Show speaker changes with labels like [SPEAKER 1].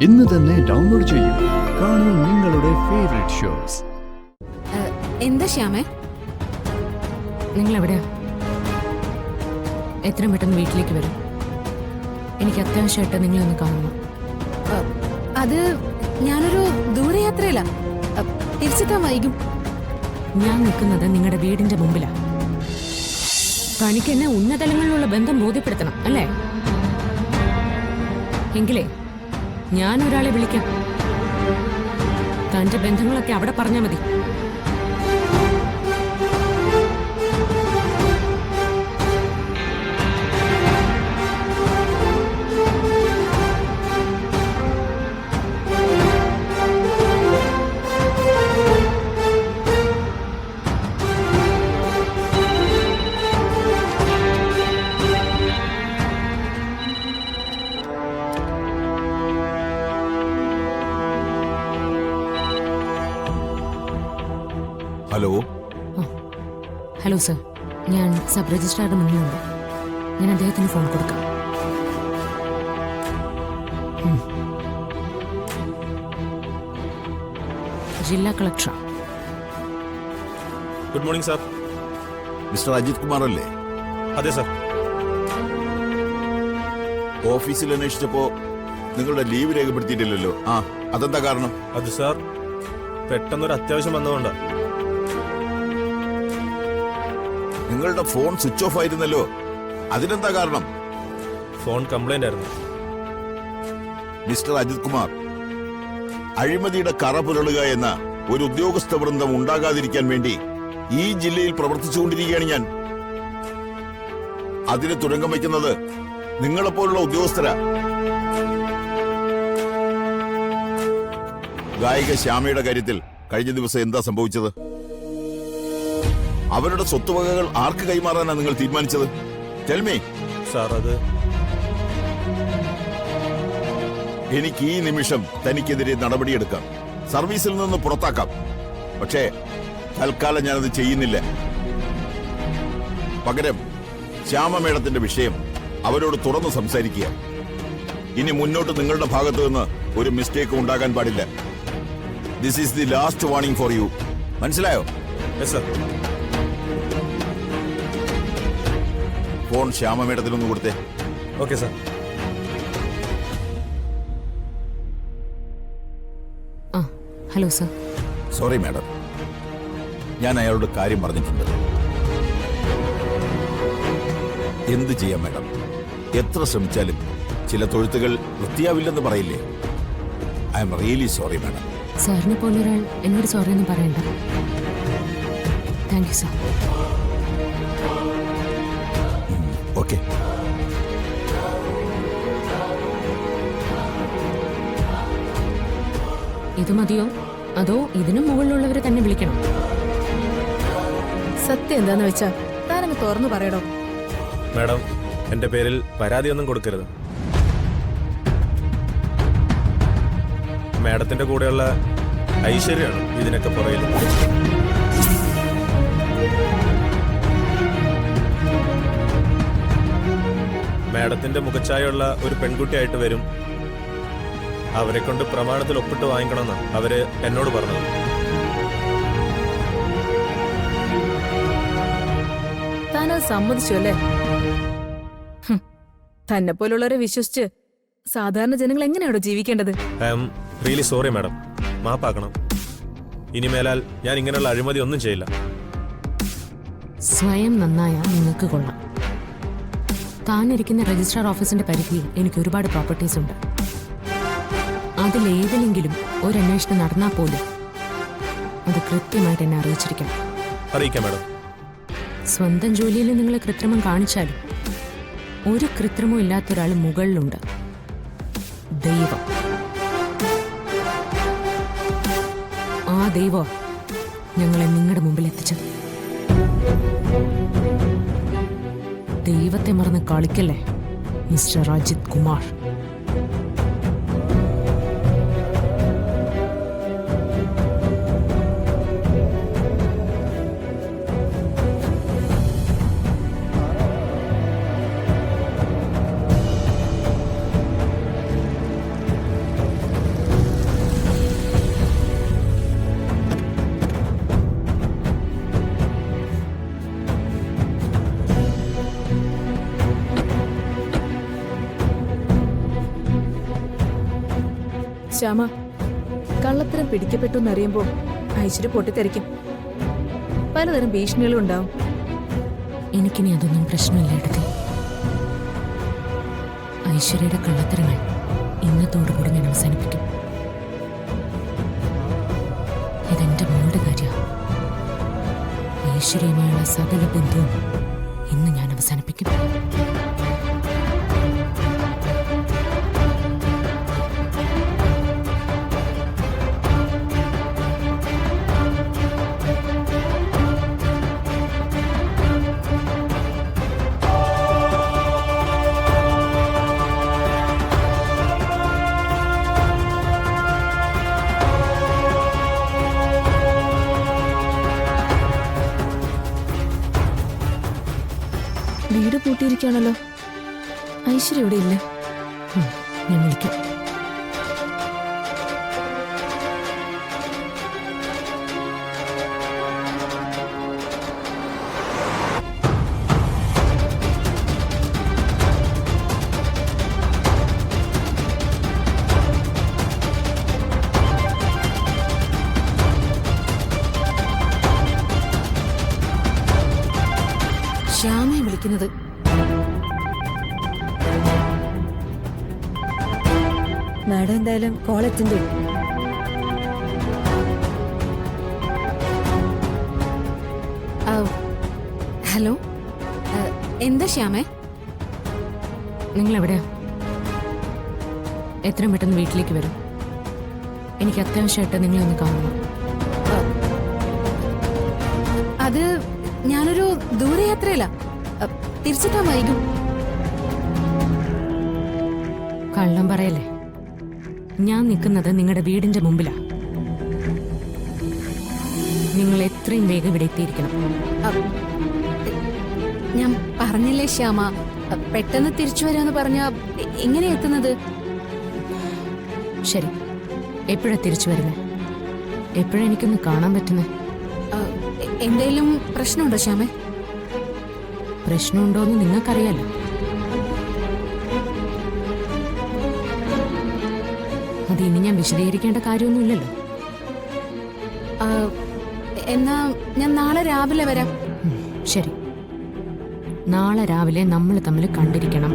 [SPEAKER 1] ഇന്ന് തന്നെ ഡൗൺലോഡ് ചെയ്യൂ. കാണൂ നിങ്ങളുടെ ഫേവറേറ്റ് ഷോസ്.
[SPEAKER 2] എന്താ ശ്യാമേ, നിങ്ങൾ എവിടെയാ? എത്രയും പെട്ടെന്ന് വീട്ടിലേക്ക് വരും. എനിക്ക് അത്യാവശ്യമായിട്ട് നിങ്ങളെ ഒന്ന് കാണണം. അത് ഞാനൊരു ദൂരയാത്രയില, തിരിച്ചെത്താൻ വൈകും. ഞാൻ നിൽക്കുന്നത് നിങ്ങളുടെ വീടിന്റെ മുമ്പിലാണ്. തനിക്ക് എന്നെ ഉന്നതലങ്ങളിലുള്ള ബന്ധം ബോധ്യപ്പെടുത്തണം അല്ലേ? എങ്കിലേ ഞാൻ ഒരാളെ വിളിക്കാം. തന്റെ ബന്ധങ്ങളൊക്കെ അവിടെ പറഞ്ഞാൽ മതി.
[SPEAKER 3] ഹലോ.
[SPEAKER 2] ഹലോ സർ, ഞാൻ സബ് രജിസ്ട്രാറുടെ മുന്നിലുണ്ട്. ഞാൻ അദ്ദേഹത്തിന് ഫോൺ കൊടുക്കാം. ജില്ലാ collector.
[SPEAKER 4] Good morning sir.
[SPEAKER 3] Mister Ajith Kumar അല്ലേ?
[SPEAKER 4] അതെ സാർ.
[SPEAKER 3] ഓഫീസിൽ അന്വേഷിച്ചപ്പോ നിങ്ങളുടെ ലീവ് രേഖപ്പെടുത്തിയിട്ടില്ലല്ലോ. അതെന്താ കാരണം?
[SPEAKER 4] അത് സാർ പെട്ടെന്നൊരു അത്യാവശ്യം വന്നതുകൊണ്ടാ.
[SPEAKER 3] നിങ്ങളുടെ ഫോൺ സ്വിച്ച് ഓഫ് ആയിരുന്നല്ലോ, അതിനെന്താ കാരണം?
[SPEAKER 4] ഫോൺ കംപ്ലൈന്റ് ആയിരുന്നു.
[SPEAKER 3] മിസ്റ്റർ അജിത് കുമാർ, അഴിമതിയുടെ കറ പുരളുക എന്ന ഒരു ഉദ്യോഗസ്ഥ വൃന്ദം ഉണ്ടാകാതിരിക്കാൻ വേണ്ടി ഈ ജില്ലയിൽ പ്രവർത്തിച്ചുകൊണ്ടിരിക്കുകയാണ് ഞാൻ. അതിന് തുരങ്കം വയ്ക്കുന്നത് നിങ്ങളെപ്പോലുള്ള ഉദ്യോഗസ്ഥരാ. ഗായിക ശ്യാമയുടെ കാര്യത്തിൽ കഴിഞ്ഞ ദിവസം എന്താ സംഭവിച്ചത്? അവരുടെ സ്വത്തുവകകൾ ആർക്ക് കൈമാറാനാണ് നിങ്ങൾ തീരുമാനിച്ചത്? Tell me.
[SPEAKER 4] സാർ, അത്
[SPEAKER 3] എനിക്ക് ഈ നിമിഷം തനിക്കെതിരെ നടപടിയെടുക്കാം, സർവീസിൽ നിന്ന് പുറത്താക്കാം. പക്ഷേ തൽക്കാലം ഞാനത് ചെയ്യുന്നില്ല. പകരം ശ്യാമ മേഡത്തിന്റെ വിഷയം അവരോട് തുറന്നു സംസാരിക്കുക. ഇനി മുന്നോട്ട് നിങ്ങളുടെ ഭാഗത്തു നിന്ന് ഒരു മിസ്റ്റേക്ക് ഉണ്ടാകാൻ പാടില്ല. This is the last warning for you. മനസ്സിലായോ?
[SPEAKER 4] Yes sir.
[SPEAKER 3] ഫോൺ ശ്യാമ മേഡത്തിനൊന്ന് കൊടുത്തേ.
[SPEAKER 4] Okay sir.
[SPEAKER 2] Hello sir.
[SPEAKER 3] Sorry madam, ഞാൻ അയാളോട് കാര്യം പറഞ്ഞിട്ടുണ്ട്. എന്ത് ചെയ്യാം മാഡം, എത്ര ശ്രമിച്ചാലും ചില തൊഴുത്തുകൾ വൃത്തിയാവില്ലെന്ന് പറയില്ലേ? I M really sorry madam.
[SPEAKER 2] സാറിനെ പോലൊരാൾ എന്നോട് സോറി ഒന്നും പറയണ്ട. Thank you sir.
[SPEAKER 3] ഓക്കെ.
[SPEAKER 2] ഇത് മതിയോ അതോ ഇതിനു മുകളിലുള്ളവരെ തന്നെ വിളിക്കണം?
[SPEAKER 5] സത്യം എന്താന്ന് വെച്ചാ താനങ്ങ് തുറന്നു പറയടോ.
[SPEAKER 4] മാഡം, എന്റെ പേരിൽ പരാതിയൊന്നും കൊടുക്കരുത്. മാഡത്തിന്റെ കൂടെയുള്ള ഐശ്വര്യമാണ് ഇതിനൊക്കെ പുറകിൽ. മാഡത്തിന്റെ മുഖച്ഛായുള്ള ഒരു പെൺകുട്ടിയായിട്ട് വരും. അവരെ കൊണ്ട് പ്രമാണത്തിൽ ഒപ്പിട്ട് വാങ്ങിക്കണമെന്ന് അവര് എന്നോട് പറഞ്ഞത്.
[SPEAKER 5] താനത് സമ്മതിച്ചു അല്ലേ? തന്നെ പോലുള്ളവരെ വിശ്വസിച്ച് സാധാരണ ജനങ്ങൾ എങ്ങനെയാണോ ജീവിക്കേണ്ടത്?
[SPEAKER 4] I'm really sorry madam. മാപ്പാക്കണം. ഇനിമേലാൽ ഞാൻ ഇങ്ങനെയുള്ള അഴിമതി ഒന്നും ചെയ്യില്ല.
[SPEAKER 2] സ്വയം നന്നായ നിങ്ങൾക്ക് കൊള്ളാം. താനിരിക്കുന്ന രജിസ്ട്രാർ ഓഫീസിന്റെ പരിധിയിൽ എനിക്ക് ഒരുപാട് പ്രോപ്പർട്ടീസ് ഉണ്ട്. അതിലേതെങ്കിലും ഒരു അന്വേഷണം നടന്നാൽ പോലും അത് കൃത്യമായിട്ട് എന്നെ അറിയിച്ചിരിക്കണം.
[SPEAKER 4] അറിയിക്കാം മാഡം.
[SPEAKER 2] സ്വന്തം ജോലിയിൽ നിങ്ങൾ കൃത്രിമം കാണിച്ചാലും ഒരു കൃത്രിമവും ഇല്ലാത്തൊരാൾ മുകളിലുണ്ട്. ദൈവം. ആ ദൈവം ഞങ്ങളെ നിങ്ങളുടെ മുമ്പിൽ എത്തിച്ചത്. ദൈവത്തെ മറന്ന് കളിക്കല്ലേ മിസ്റ്റർ അജിത് കുമാർ.
[SPEAKER 5] ശ്യാമ, കള്ളത്തരം പിടിക്കപ്പെട്ടു എന്നറിയുമ്പോ ഐശ്വര്യ പൊട്ടിത്തെറിക്കും. പലതരം ഭീഷണികളും ഉണ്ടാവും.
[SPEAKER 2] എനിക്കിനി അതൊന്നും പ്രശ്നമില്ല എടുത്തി. ഐശ്വര്യയുടെ കള്ളത്തരങ്ങൾ ഇന്നത്തോടുകൂടി ഞാൻ അവസാനിപ്പിക്കും. ഇതെന്റെ മോളുടെ കാര്യമാണ്. ഐശ്വര്യയുമായുള്ള സകല ബന്ധവും ഇന്ന് ഞാൻ അവസാനിപ്പിക്കും.
[SPEAKER 5] വീട് പൂട്ടിയിരിക്കുകയാണല്ലോ. ഐശ്വര്യ ഇവിടെ ഇല്ല.
[SPEAKER 2] ഞാൻ വിളിക്കാം. ശ്യാമയെ വിളിക്കുന്നത്.
[SPEAKER 6] മാഡം എന്തായാലും കോൾ എത്തുന്നുണ്ട്.
[SPEAKER 2] ഹലോ, എന്താ ശ്യാമേ? നിങ്ങൾ എവിടെയാ? എത്രയും പെട്ടെന്ന് വീട്ടിലേക്ക് വരും. എനിക്ക് അത്യാവശ്യമായിട്ട് നിങ്ങളെ ഒന്ന് കാണണം. അത് ഞാനൊരു ദൂരയാത്രയില്ല. തിരിച്ചെത്താൻ വൈകും. കള്ളം പറയല്ലേ. ഞാൻ നിൽക്കുന്നത് നിങ്ങളുടെ വീടിന്റെ മുമ്പിലാ. നിങ്ങൾ എത്രയും വേഗം ഇവിടെ എത്തിയിരിക്കണം. ഞാൻ പറഞ്ഞില്ലേ ശ്യാമ, പെട്ടെന്ന് തിരിച്ചു വരാന്ന് പറഞ്ഞ എങ്ങനെ എത്തുന്നത്? ശരി, എപ്പോഴാ തിരിച്ചു വരുന്നത്? എപ്പോഴാ എനിക്കൊന്ന് കാണാൻ പറ്റുന്നത്? എന്തെങ്കിലും പ്രശ്നമുണ്ടോ ശ്യാമേ? പ്രശ്നമുണ്ടോന്ന് നിങ്ങൾക്കറിയാലോ. അത് ഇനി ഞാൻ വിശദീകരിക്കേണ്ട കാര്യമൊന്നുമില്ലല്ലോ. എന്നാ ഞാൻ നാളെ രാവിലെ വരാം. ശരി, നാളെ രാവിലെ നമ്മൾ തമ്മിൽ കണ്ടിരിക്കണം.